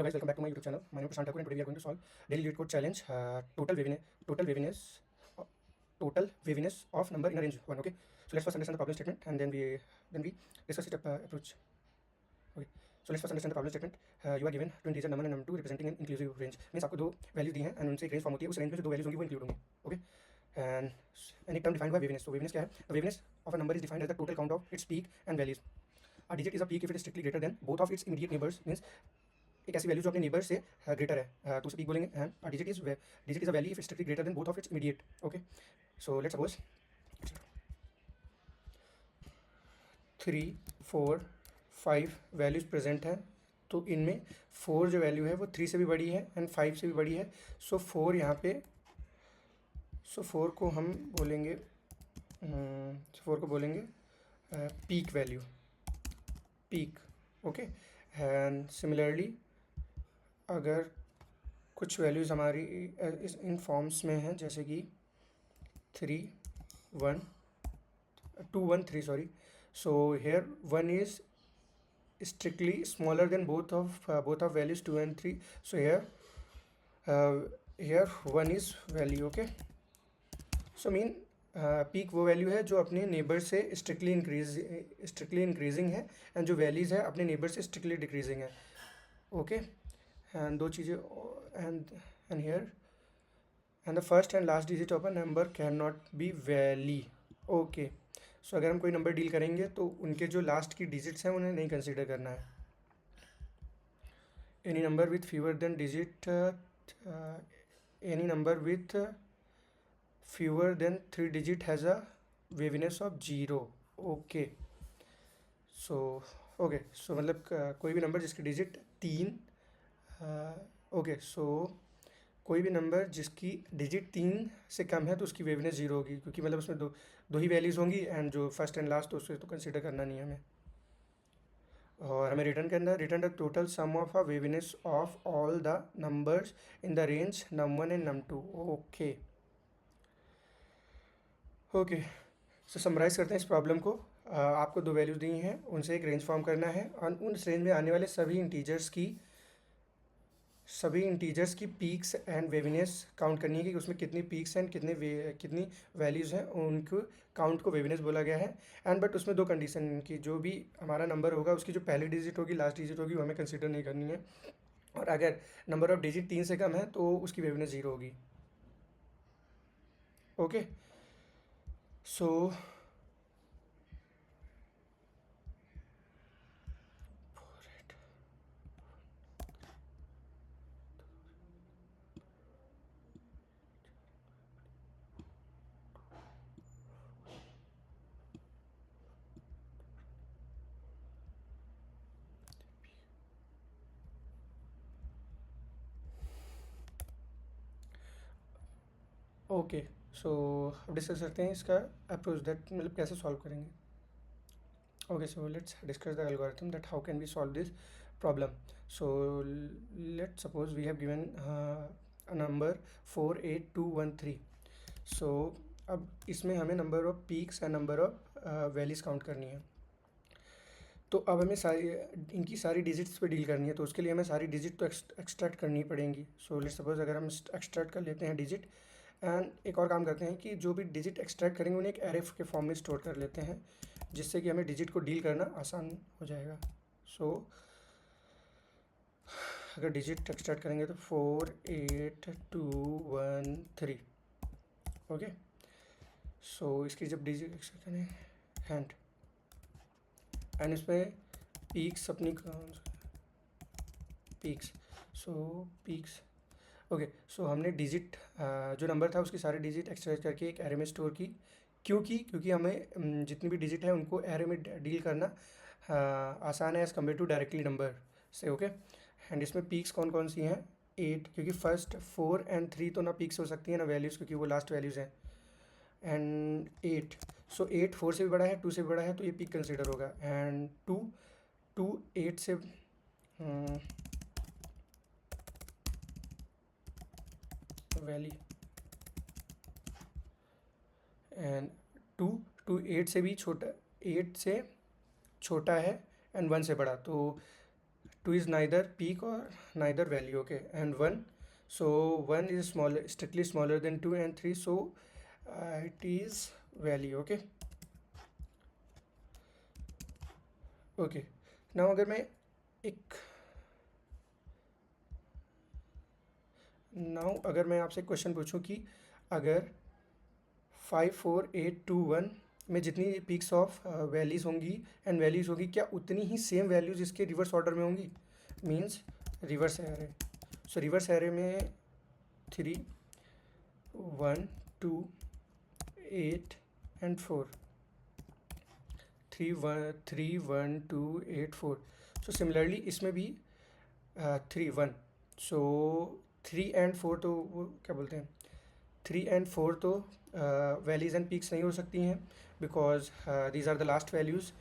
Hello guys, welcome back to my YouTube channel. My name is Prashant Thakur and today we are going to solve daily LeetCode challenge. Total waviness, uh, total waviness of number in a range 1. Okay, so let's first understand the problem statement and then we discuss its approach. Okay, so let's first understand the problem statement. You are given two integer number and number 2 representing an inclusive range. Means आपको दो values दी हैं and उनसे एक range form होती है. उस range में जो दो वैल्यूज होंगी वो इंक्लूड होंगी. ओके, एंड एक टर्म डिफाइंड बाय वेवनेस. तो वेवनेस क्या है? The waviness of a number is defined as the total count of its peak and valleys. A digit is a peak if it is strictly greater than both of its immediate neighbors. Means एक ऐसी value जो अपने neighbour से greater है तो उसे peak बोलेंगे. And digit is a value if strictly greater than both of its immediate. Okay, so let's suppose 3, 4, 5 values present हैं. तो इनमें 4 जो वैल्यू है वो 3 से भी बड़ी है एंड 5 से भी बड़ी है. सो 4 यहाँ पे, सो 4 को हम बोलेंगे, 4 को बोलेंगे peak value, peak. Okay, and similarly अगर कुछ वैल्यूज़ हमारी इस इन फॉर्म्स में हैं जैसे कि 3, 1, 2, 1, 3 sorry. So here 1 is strictly smaller than both of values 2 and 3. So here 1 is value. Okay, so mean peak वो वैल्यू है जो अपने नेबर से स्ट्रिक्टली इंक्रीजिंग है एंड जो वैल्यूज़ है अपने नेबर से स्ट्रिक्टली डिक्रीजिंग है. ओके, एंड दो चीज़ें and here and the first and last digit of a number can not be valley. Okay, so अगर हम कोई नंबर डील करेंगे तो उनके जो लास्ट की डिजिट्स हैं उन्हें नहीं कंसिडर करना है. Any number with fewer than digit, any number with fewer than 3 digit has a waviness of 0. ओके, सो मतलब कोई भी नंबर जिसकी डिजिट 3, ओके, सो कोई भी नंबर जिसकी डिजिट 3 से कम है तो उसकी वेवनेस 0 होगी, क्योंकि मतलब उसमें दो ही वैल्यूज़ होंगी एंड जो फर्स्ट एंड लास्ट तो उसे तो कंसिडर करना नहीं है हमें. और हमें रिटर्न करना है, return the total sum of a evenness of all the numbers in the range num1 and num2. Okay okay, so summarise करते हैं इस प्रॉब्लम को. आपको दो वैल्यूज़ दी हैं, उनसे एक रेंज फॉर्म करना है और उन रेंज में आने वाले सभी इंटीजर्स की पीक्स एंड वेविनेस काउंट करनी है कि उसमें कितनी पीक्स हैं, कितनी वैल्यूज़ हैं. उनको काउंट को वेविनेस बोला गया है. एंड बट उसमें दो कंडीशन की, जो भी हमारा नंबर होगा उसकी जो पहली डिजिट होगी, लास्ट डिजिट होगी, वो हमें कंसिडर नहीं करनी है. और अगर नंबर ऑफ डिजिट 3 से कम है तो उसकी वेविनेस 0 होगी. ओके, सो ओके, सो अब डिस्कस करते हैं इसका अप्रोच, दैट मतलब कैसे सॉल्व करेंगे. Okay, so let's discuss the algorithm that how can we solve this problem. So let's suppose we have given a number 4, 8, 2, 1, 3. So अब इसमें हमें number of peaks and number of values count करनी है. तो अब हमें इनकी सारी डिजिट्स पे डील करनी है, तो उसके लिए हमें सारी डिजिट तो एक्सट्रैक्ट करनी पड़ेंगी. सो लेट्स सपोज अगर हम एक्सट्रैक्ट कर लेते हैं डिजिट, एंड एक और काम करते हैं कि जो भी डिजिट एक्सट्रैक्ट करेंगे उन्हें एक एरे के फॉर्म में स्टोर कर लेते हैं, जिससे कि हमें डिजिट को डील करना आसान हो जाएगा. सो अगर डिजिट एक्सट्रैक्ट करेंगे तो 4, 8, 2, 1, 3. ओके, सो इसकी जब डिजिट एक्सट्रैक्ट करें एंड इसमें पीक्स अपनी पीक्स, सो पीक्स. ओके, सो हमने डिजिट जो नंबर था उसकी सारी डिजिट एक्सट्रैक्ट करके एक एरे में स्टोर की. क्योंकि हमें जितनी भी डिजिट है उनको एरे में डील करना आसान है as compare to directly number से. ओके, एंड इसमें पीक्स कौन कौन सी हैं? 8, क्योंकि फर्स्ट 4 एंड 3 तो ना पीक्स हो सकती हैं ना वैल्यूज़, क्योंकि वो लास्ट वैल्यूज़ हैं. एंड 8, सो 8 4 से भी बड़ा है, 2 से भी बड़ा है, तो ये पीक कंसिडर होगा. एंड 2 8 से वैली एंड 2 8 से भी छोटा, 8 से छोटा है एंड 1 से बड़ा, तो 2 is neither peak or neither value, okay, and 1, so 1 is smaller, strictly smaller than 2 and 3, so it is value, okay. Okay, now अगर मैं एक अगर मैं आपसे क्वेश्चन पूछूं कि अगर 5 4 8 2 1 में जितनी पीक्स ऑफ वैलीज होंगी एंड वैल्यूज होगी, क्या उतनी ही सेम वैल्यूज इसके रिवर्स ऑर्डर में होंगी? मीन्स रिवर्स एरे, सो रिवर्स एरे में 3 1 2 8 एंड 4, 3 1 2 8 4, सो सिमिलरली इसमें भी 3 1, सो 3 एंड 4 तो वो क्या बोलते हैं, 3 एंड 4 तो वैलीज एंड पीक्स नहीं हो सकती हैं, because these are the last values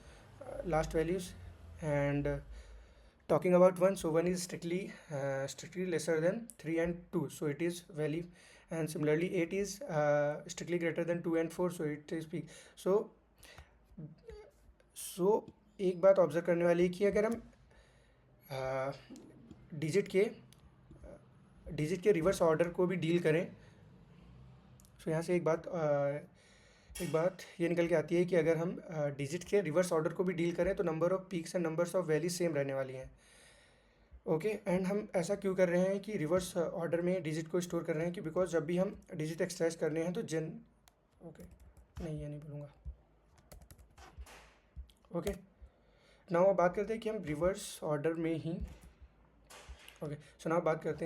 and talking about 1, so 1 is strictly lesser than 3 and 2, so it is value, and similarly 8 is strictly greater than 2 and 4, so it is peak. so एक बात observe करने वाली है कि अगर हम digit के reverse order को भी डील करें, सो यहाँ से एक बात ये निकल के आती है कि अगर हम डिजिट के रिवर्स ऑर्डर को भी डील करें तो number of peaks and numbers of valley same रहने वाली हैं, ओके। एंड हम ऐसा क्यों कर रहे हैं कि रिवर्स ऑर्डर में डिजिट को स्टोर कर रहे हैं कि बिकॉज जब भी हम डिजिट एक्सट्रैक्ट कर रहे हैं तो ओके, नहीं ये नहीं बोलूँगा, ओके। नाउ अब बात करते हैं कि हम रिवर्स ऑर्डर में ही, ओके, सो नाउ बात करते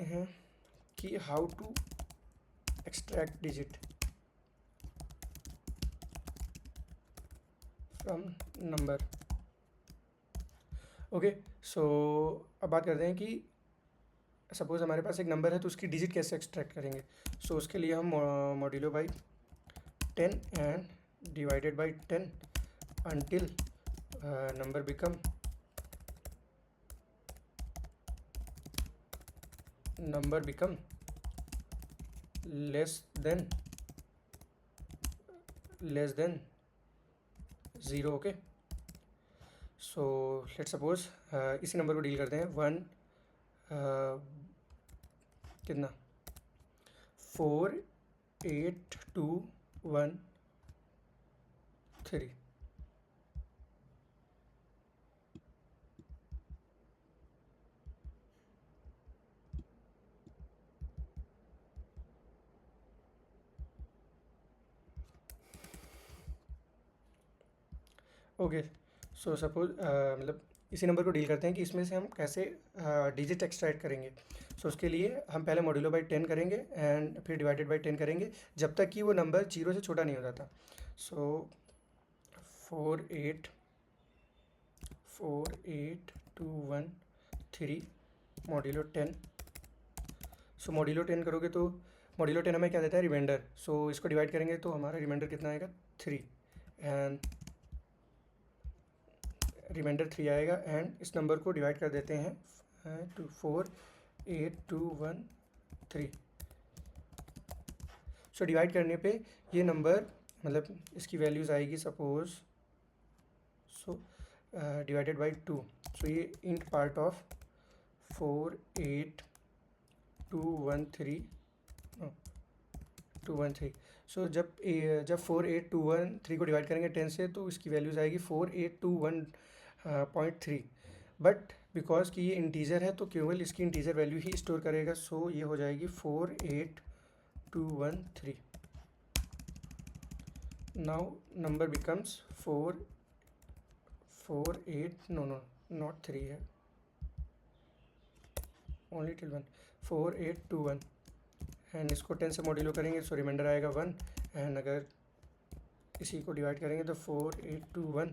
हैं कि how to extract digit from number, okay. So अब बात करते हैं कि सपोज हमारे पास एक नंबर है तो उसकी डिजिट कैसे एक्सट्रैक्ट करेंगे। सो उसके लिए हम modulo by 10 and divided by 10 until number become less than 0, ओके। सो लेट्स सपोज इसी नंबर को डील करते हैं, 1 कितना 4 8 2 1 3, ओके। सो सपोज मतलब इसी नंबर को डील करते हैं कि इसमें से हम कैसे डिजिट एक्सट्रैक्ट करेंगे। सो उसके लिए हम पहले मॉड्यूलो बाई 10 करेंगे एंड फिर डिवाइडेड बाई 10 करेंगे जब तक कि वो नंबर 0 से छोटा नहीं हो जाता। सो 4 8 2 1 3 मॉड्यूलो 10। सो मॉड्यूलो 10 करोगे तो मॉड्यूलो 10 हमें क्या देता है, रिमाइंडर। सो इसको डिवाइड करेंगे तो हमारा रिमाइंडर कितना आएगा, 3, एंड रिमाइंडर 3 आएगा। एंड इस नंबर को डिवाइड कर देते हैं 4 8 2 1 3। सो डिवाइड करने पे ये नंबर मतलब इसकी वैल्यूज़ आएगी सपोज, सो डिवाइडेड बाई 2, सो ये इंट पार्ट ऑफ 4 8 2 1 3 2 1 3। सो जब 4 8 2 1 3 को डिवाइड करेंगे 10 से तो इसकी वैल्यूज़ आएगी 4 8 2 1.3, बट बिकॉज कि ये इंटीजर है तो केवल इसकी इंटीजर वैल्यू ही स्टोर करेगा। सो ये हो जाएगी 4 8 2 1 3। Now number becomes 4 8 no not 3 है, ओनली टिल 1, 4 8 2 1 एंड इसको 10 से मॉड्यूलो करेंगे सो रिमाइंडर आएगा 1, एंड अगर इसी को डिवाइड करेंगे तो 4 8 2 1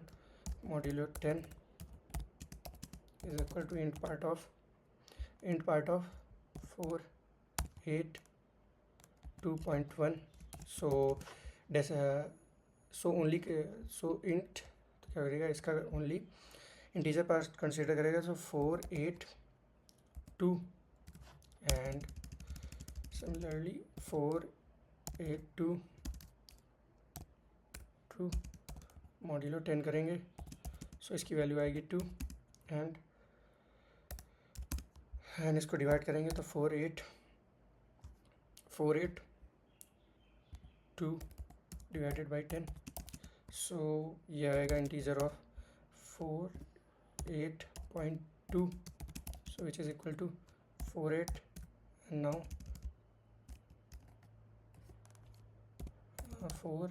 modulo 10 is equal to int part of 4 8 2.1। So only int तो क्या करेगा, इसका ओनली इंटीजर पार्ट कंसिडर करेगा। सो 4 8 2 एंड सिमिलरली 4 8 टू मॉड्यूलो 10 करेंगे, सो इसकी वैल्यू आएगी 2 एंड इसको डिवाइड करेंगे तो 4 8 2 डिवाइडेड बाई 10, सो ये आएगा integer of 48.2, so which is equal to 48, and now 4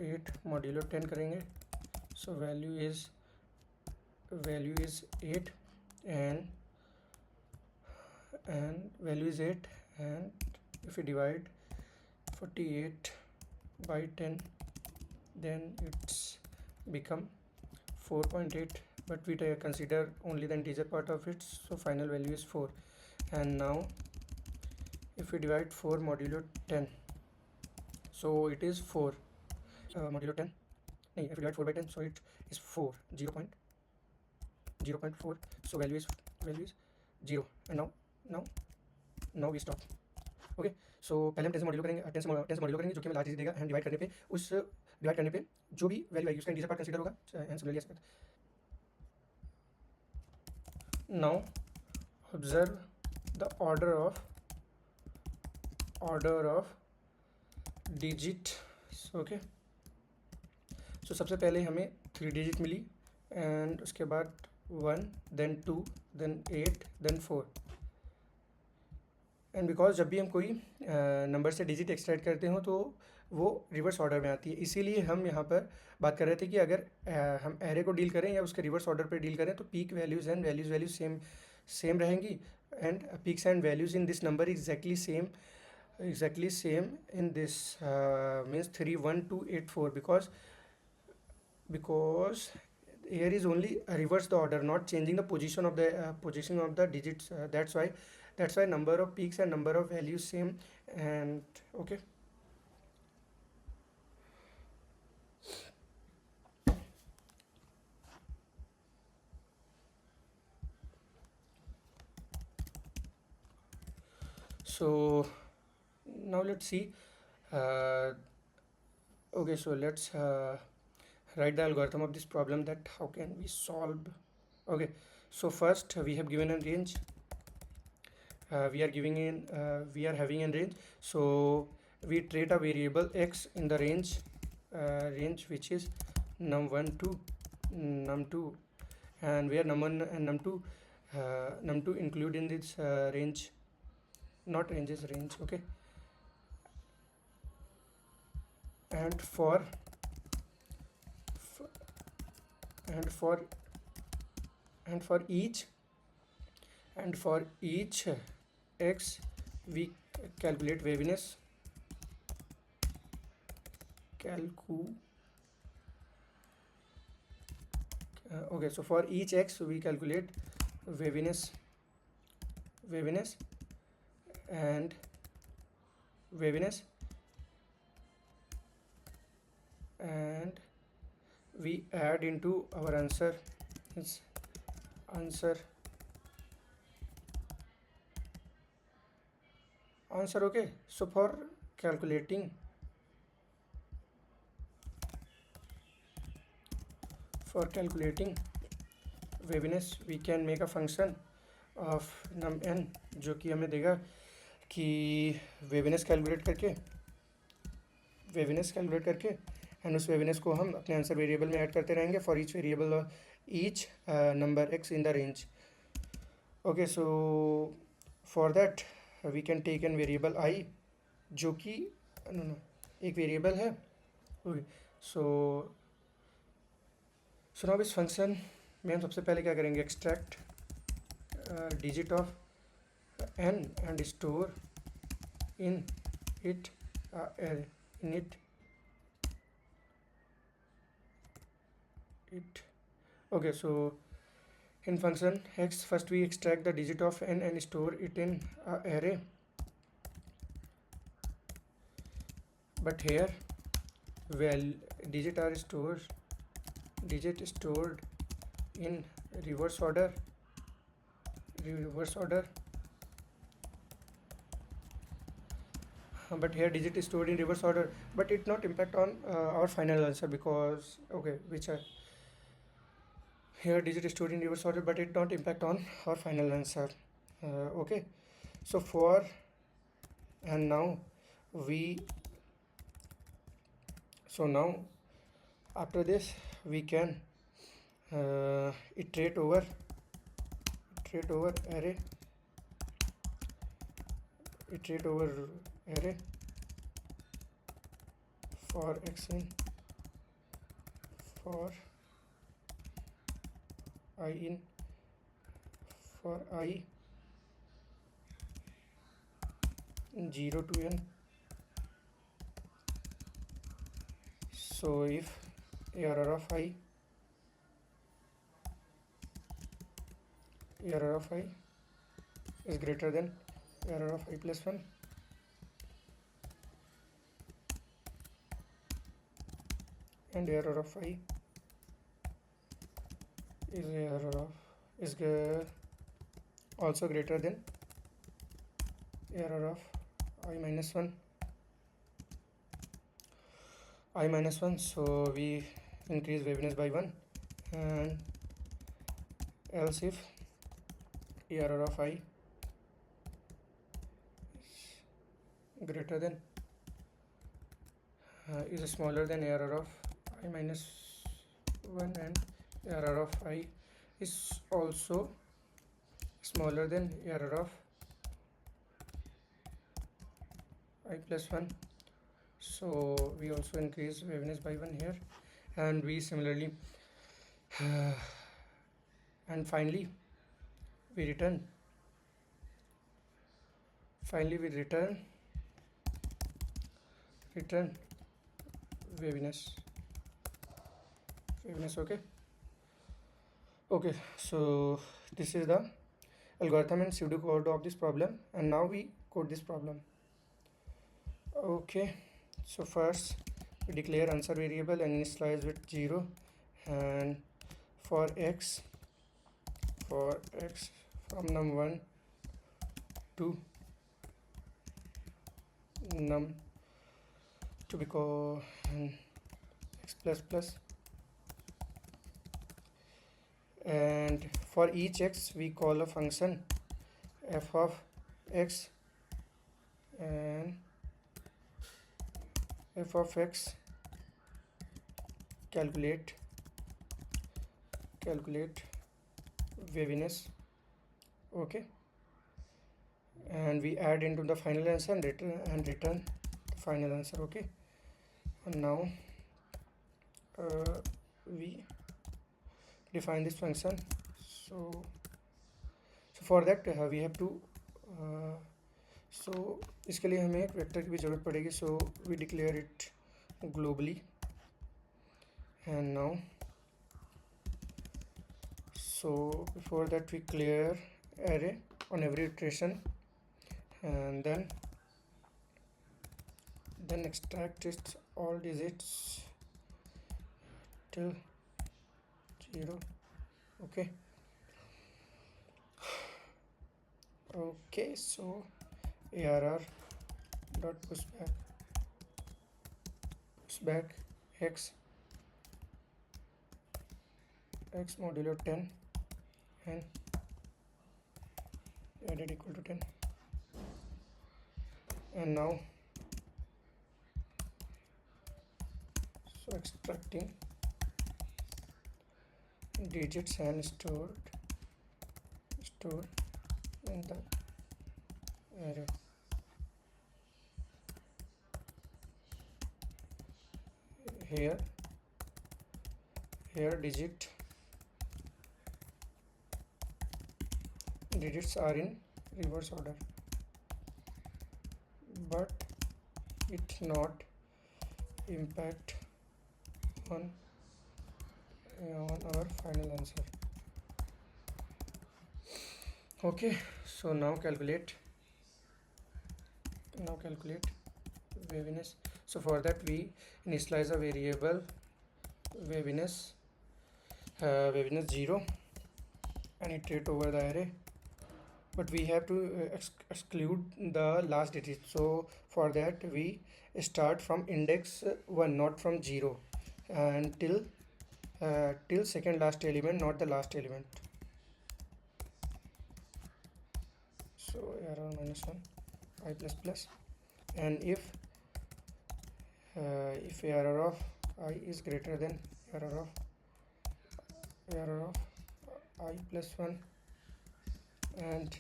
8 modulo 10 करेंगे, so value is 8 and value is 8, and if we divide 48 by 10 then it's become 4.8, but we consider only the integer part of it, so final value is 4. And now if we divide 4 modulo 10, so it is 4 modulo 10, if we divide 4 by 10, so it is 4 0.4, so value is 0, and now we stop. Okay, so पहले हम 10 से modulo करेंगे, 10 से modulo करेंगे जो कि हमें large देगा, एंड डिवाइड करने पे जो भी वैल्यू आएगी उसका इंटीजर पार्ट कंसीडर होगा, एंड सिमिलरली ऐसे करते हैं। Now observe the order of digit, okay, so सबसे पहले हमें 3 डिजिट मिली, एंड उसके बाद 1 then 2 then 8 then 4, and because जब भी हम कोई नंबर से डिजिट एक्सट्रैक्ट करते हो तो वो रिवर्स ऑर्डर में आती है, इसीलिए हम यहाँ पर बात कर रहे थे कि अगर हम एरे को डील करें या उसके रिवर्स ऑर्डर पे डील करें तो peak values and values same रहेंगी, and peaks and values in this number exactly same in this means 3 1 2 8 4, because here is only reverse the order, not changing the position of the digits, that's why number of peaks and number of values same, and okay. So now let's see, okay, so let's write the algorithm of this problem, that how can we solve. Okay, so first we have given a range, we are having a range, so we treat a variable x in the range which is num1 to num2, and where num1 and num2 include in this range, not ranges, range, okay. And for each x we calculate waviness, okay, so for each x we calculate waviness and we add into our answer, okay. So for calculating waviness we can make a function of num_n, जो कि हमें देगा कि वेविनेस calculate करके and उस वेविनेस को हम अपने आंसर वेरिएबल में ऐड करते रहेंगे for each variable each number x in the range, okay. So for that we can take an variable i, जो कि एक वेरिएबल है, ओके. सो नाउ इस फंक्शन में हम सबसे पहले क्या करेंगे, extract digit of n and store in it okay. So in function x, first we extract the digit of n and store it in array, but here digit stored in reverse order, but here digit is stored in reverse order, but it not impact on our final answer, because okay, which are here digit is stored in reverse order, but it not impact on our final answer. Okay, so for and now we so now after this we can iterate over array, iterate over array for x in, for I in, for I 0 to n. So if error of I is greater than error of I plus 1, and error of I is also greater than error of I minus 1, so we increase waviness by 1, and else if error of I is greater than is smaller than error of I minus 1, and error of I is also smaller than error of I plus 1, so we also increase waviness by 1 here, and we similarly and finally we return waviness. Okay, so this is the algorithm and pseudocode of this problem, and now we code this problem. Okay, so first we declare answer variable and initialize with 0, and for x from num1 to num to become x plus plus, and for each x we call a function f of x, and f of x calculate waviness. Okay, and we add into the final answer and return the final answer. Okay, and now we define this function. So for that we have to so इसके लिए हमें एक vector की भी ज़रूरत पड़ेगी, so we declare it globally, and now so before that we clear array on every iteration, and then extract its all digits till 0. Okay, so arr dot push back x modulo 10 and added equal to 10, and now so extracting digits and store in the array. Here digits are in reverse order, but it not impact on our final answer. Okay, so now calculate waviness. So for that we initialize a variable waviness 0 and iterate over the array, but we have to exclude the last digit. So for that we start from index 1, not from 0, and till second last element, not the last element. So error minus 1 I plus plus, and if error of I is greater than error of I plus 1, and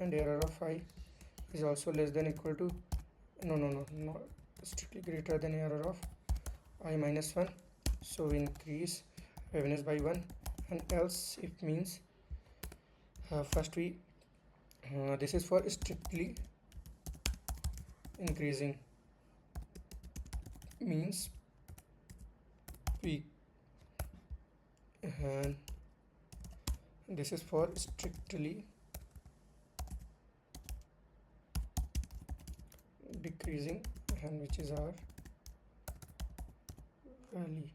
error of I is also less than equal to, no, strictly greater than error of I minus 1, so we increase waviness by 1, and else if means first we this is for strictly increasing, means peak, and this is for strictly decreasing, and which is our valley.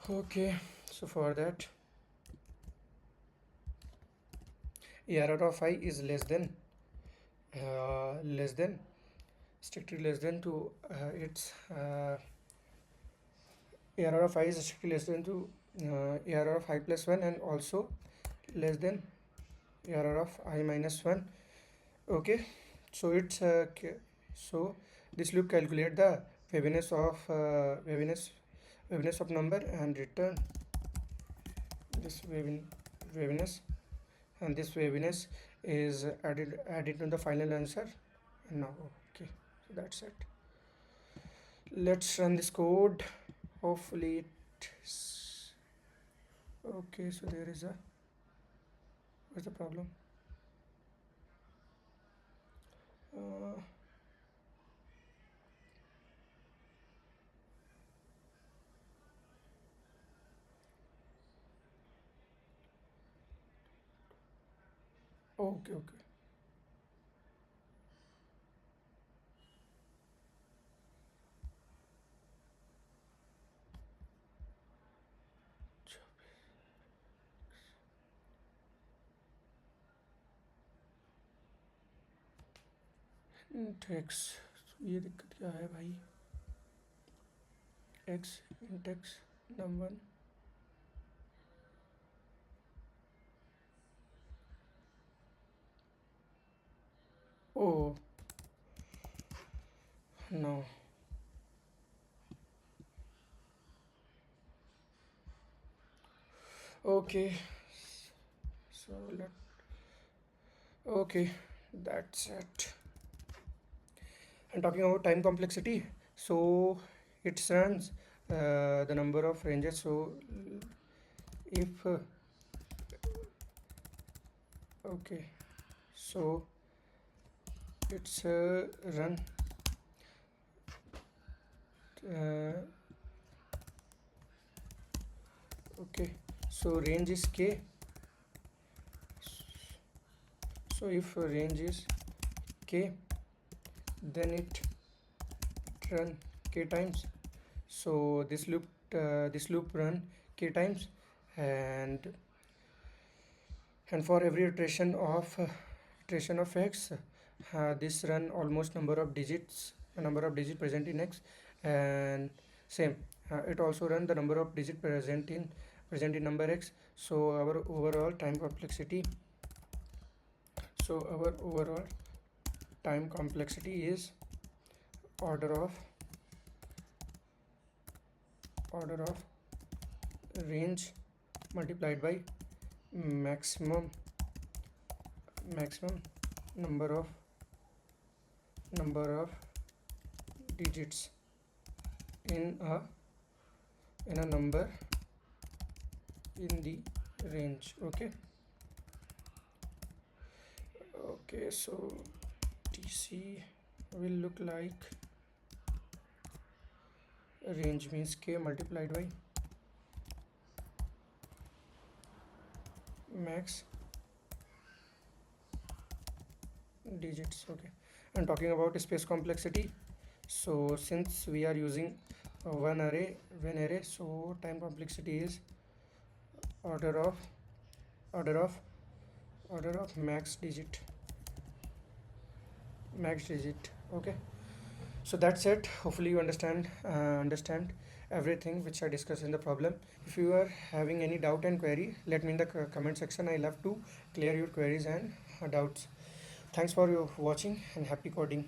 Okay, so for that error of I is less than strictly less than to its error of I is strictly less than to error of I plus 1, and also less than error of I minus 1. Okay, so it's so this loop calculate the waviness of number and return this waviness, and this waviness is added to the final answer. And now, okay, so that's it. Let's run this code. Hopefully it's okay. So there is a, what's the problem? uh, okay, okay. Intex, ये दिक्कत क्या है भाई? X Intex number, oh no. Okay, so let, okay, that's it. And talking about time complexity, so it runs the number of ranges. So if okay, so it's run uh, okay, so range is k. So if range is k, then it run k times. So this loop run k times, and for every iteration of x, this run almost number of digits present in x, and same it also run the number of digits present in number x. So our overall time complexity is order of range multiplied by maximum number of digits in a number in the range. Okay, so TC will look like range means k multiplied by max digits. Okay, and talking about space complexity, so since we are using one array, so time complexity is order of order of order of max digit. Okay, so that's it. Hopefully you understand everything which I discussed in the problem. If you are having any doubt and query, let me in the comment section. I love to clear your queries and doubts. Thanks for your watching and happy coding.